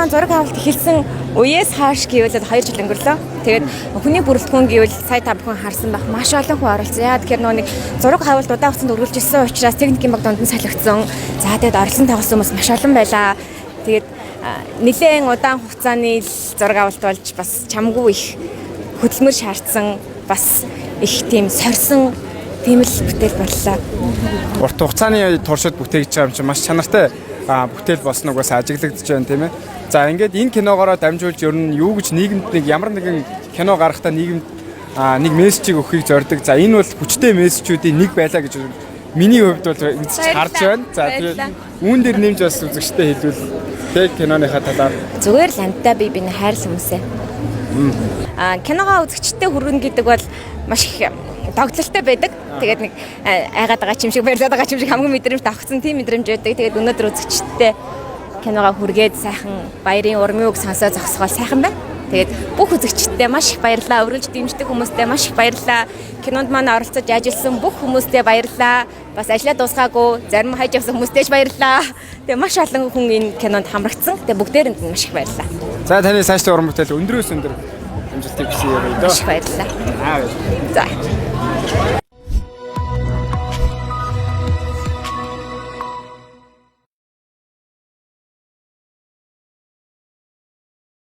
маань зураг авалт эхэлсэн үеэс хойш гэвэл 2 жил өнгөрлөө. Тэгээд хүний бүрэлдэхүүн гэвэл сая та бүхэн харсан байх маш олон хүн оролцсон. Яа тэгэхээр нэг зураг авалт удаан хугацаанд үргэлжилсэн учраас техникийн баг донд нь солигдсон. За тэгээд орлон тоглосон хүмүүс маш олон байлаа. Тэгээд нэлээд удаан хугацааны зураг авалт болж бас чамгүй их хөдөлмөр шаардсан, бас их тийм сорьсон тийм л бүтээл боллоо. Урт хугацааны туршид бүтээгдэж байгаа юм чинь маш чанартай бүтээл болсон угаас ажиглагдж байна тийм ээ. За ингээд энэ киногоороо дамжуулж ер нь юу гэж нийгэмд нэг ямар нэгэн кино гаргахтаа нийгэмд нэг мессежийг өгөхийг зорддог. За энэ бол хүчтэй мессежүүдийн нэг байлаа гэж миний хувьд бол харж байна. За тэгээд үүн дээр нэмж бас үзэгчтэй хэлвэл тэг киноныхаа талаар зүгээр л амттай биний хайр хүмүүсээ. Киногоо үзэгчтэй хүргэн гэдэг бол маш их тогтолтой байдаг. Тэгээд нэг айгаад байгаа юм шиг баярлаад байгаа юм шиг хамгийн мэдрэмж авахсан тийм мэдрэмж байдаг. Тэгээд өнөөдөр үзэгчтэй киногоо хүргээд сайхан баярын урмыг сонсоо зогсгоол сайхан байна. Тэгээд бүх үзэгчтэй маш их баярлалаа. Өргөж дэмждэг хүмүүстээ маш их баярлалаа. Кинонд маань оролцож ажилласан бүх хүмүүстээ баярлалаа. Бас ажиллаа дуусгаагүй зарим хайж явсан хүмүүстээ ч баярлалаа. Тэгээд маш олон хүн энэ кинонд хамрагдсан. Тэгээд бүгдээрэнд нь маш их баярлалаа. За таны цаашдын уран бүтээл өндрөөс өндөр амжилтыг хүсье. Маш их баярлалаа. За.